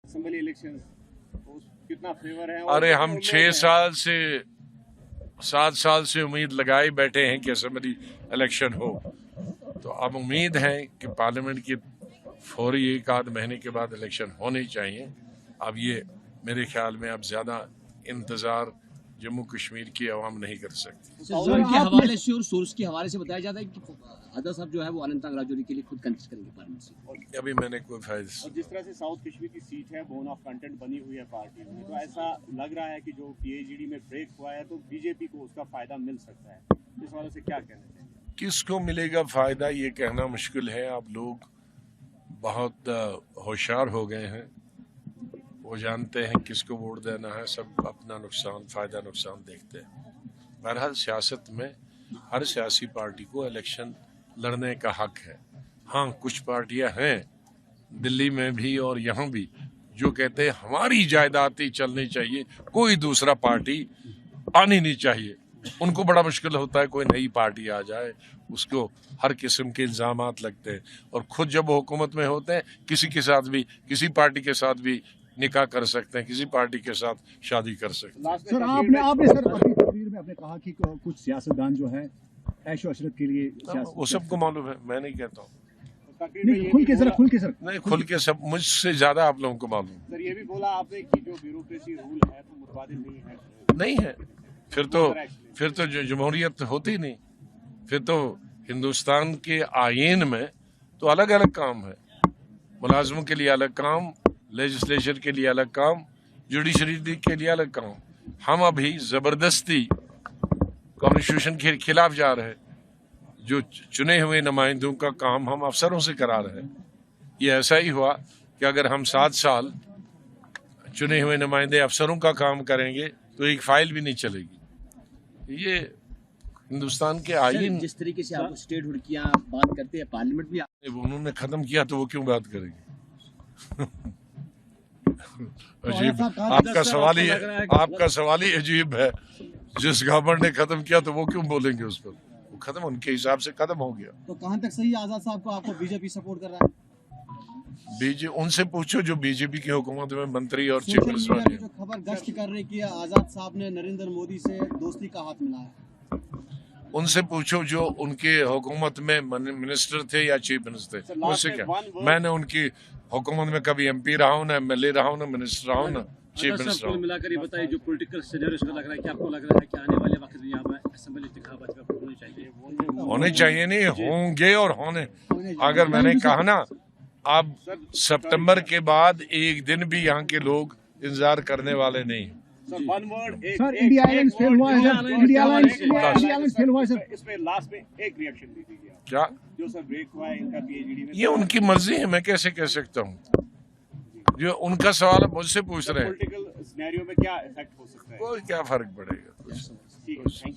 Assembly election कितना favour है? अरे हम 7 साल से उम्मीद लगाए बैठे हैं कि असेंबली इलेक्शन हो, तो अब उम्मीद है कि पार्लियामेंट की फौरी 1 आध महीने के बाद इलेक्शन होने चाहिए। अब ये मेरे ख्याल में अब ज्यादा इंतजार जम्मू कश्मीर की आवाम नहीं कर सकती। जोन के हवाले से और सोर्स के हवाले से बताया जाता है कि आजाद साहब जो है वो अनंतनाग राजौरी के लिए खुद कंटेस्ट करेंगे पार्लियामेंट से। अभी मैंने कोई फायदा। और जिस तरह से साउथ कश्मीर की सीट है, बोन ऑफ कंटेंट बनी हुई है पार्टी में, तो ऐसा लग रहा है कि जो पीएचडी में ब्रेक हुआ है तो बीजेपी को उसका फायदा मिल सकता है। इस वाले से क्या कहना चाहिए? किसको मिलेगा फायदा ये कहना मुश्किल है। अब लोग बहुत होशियार हो गए हैं, वो जानते हैं किसको वोट देना है, सब अपना नुकसान फायदा नुकसान देखते हैं। बहरहाल सियासत में हर सियासी पार्टी को इलेक्शन लड़ने का हक है। हाँ, कुछ पार्टियां हैं दिल्ली में भी और यहाँ भी जो कहते हैं हमारी जायदाद ही चलनी चाहिए, कोई दूसरा पार्टी आनी नहीं चाहिए। उनको बड़ा मुश्किल होता है कोई नई पार्टी आ जाए, उसको हर किस्म के इल्जामात लगते हैं, और खुद जब हुकूमत में होते हैं किसी के साथ भी, किसी पार्टी के साथ भी निकाह कर सकते हैं, किसी पार्टी के साथ शादी कर सकते हैं। सर आपने सर अपनी तकरीर में आपने कहा कि कुछ सियासतदान जो है ऐशो अशरत के लिए वो सबको मालूम है, मैं नहीं कहता हूँ। खुल के सर नहीं, खुल के सब मुझसे ज्यादा आप लोगों को मालूम। सर ये भी बोला आपने कि जो ब्यूरोक्रेसी रूल है तो मुतबादिल नहीं है। फिर तो जो जमहूरियत होती नहीं। फिर तो हिंदुस्तान के आईन में तो अलग अलग काम है, मुलाजमों के लिए अलग काम, लेजिस्लेचर के लिए अलग काम, जुडिशरी के लिए अलग काम। हम अभी जबरदस्ती कॉन्स्टिट्यूशन के खिलाफ जा रहे हैं। जो चुने हुए नुमाइंदों का काम हम अफसरों से करा रहे हैं। ये ऐसा ही हुआ कि अगर हम 7 साल चुने हुए नुमाइंदे अफसरों का काम करेंगे तो एक फाइल भी नहीं चलेगी। ये हिंदुस्तान के आईन। जिस तरीके से आप स्टेटहुड की बात करते हैं, पार्लियामेंट भी उन्होंने खत्म किया तो वो क्यों बात करेंगे? अजीब, आपका सवाल ही अजीब है। जिस गवर्नमेंट ने खत्म किया तो वो क्यों बोलेंगे उस पर? वो खत्म उनके हिसाब से खत्म हो गया। तो कहां तक सही आजाद साहब को आपको बीजेपी सपोर्ट कर रहा है? उनसे पूछो जो बीजेपी की हुकूमत में मंत्री और चीफ मिनिस्टर जो खबर गश्त कर रही कि आजाद साहब ने नरेंद्र मोदी से दोस्ती का हाथ मिलाया, उनसे पूछो जो उनके हुकूमत में मिनिस्टर थे या चीफ मिनिस्टर थे। मुझसे क्या, मैंने उनकी हुकूमत में कभी एमपी रहा हूँ, ना एमएलए रहा हूँ, ना मिनिस्टर रहा हूँ, ना चीफ मिनिस्टर रहा हूँ। मिलाकर ये बताइए जो पॉलिटिकल सिनेरियो लग रहा है कि आपको लग रहा है कि आने वाले वक्त में यहाँ पर असेंबली इंतखाबात होने चाहिए? होने चाहिए नहीं, होंगे और होने। अगर मैंने कहा ना, अब सितंबर के बाद एक दिन भी यहाँ के लोग इंतजार करने वाले नहीं। सर इंडिया अलायंस फेल हुआ है सर, इंडिया अलायंस फेल हुआ है सर। इस पे लास्ट में एक रिएक्शन दे दीजिए क्या जो सर ब्रेक हुआ है इनका पीएचडी में? ये उनकी मर्जी है, मैं कैसे कह सकता हूँ? जो उनका सवाल मुझसे पूछ रहे हैं, पॉलिटिकल सिनेरियो में क्या इफेक्ट हो सकता है? कोई क्या फर्क पड़ेगा? ठीक है, थैंक यू।